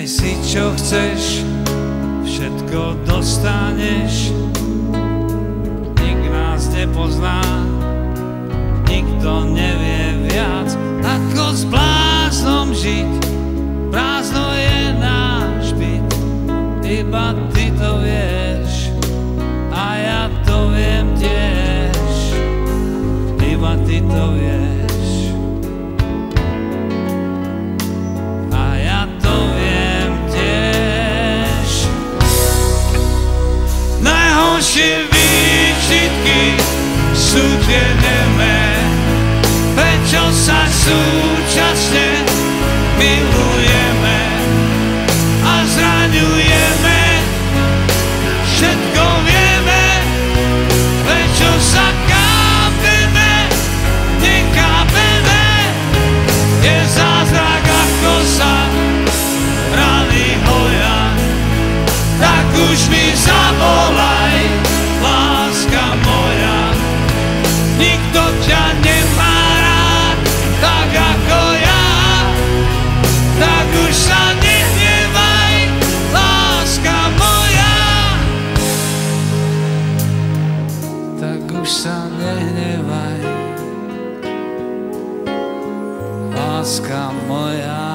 Daj si čo chceš, všetko dostaneš. Nik nás nepozná, nikto nevie viac, ako s bláznom žiť. Prázdno je náš byt, iba ty to vieš a ja to viem tiež, iba ty to vieš a ja to viem tiež. Najhoršie výčitky sú tie nemé, prečo sa súčasne milujeme a zraňujeme. Všetko vieme, prečo sa kápeme, nekápeme. Je zázrak, ako sa rany hoja, tak už mi zavolaj, láska moja. Nikto ťa nemá rád, tak ako ja, tak už sa nehnevaj, láska moja. Tak už sa nehnevaj, láska moja.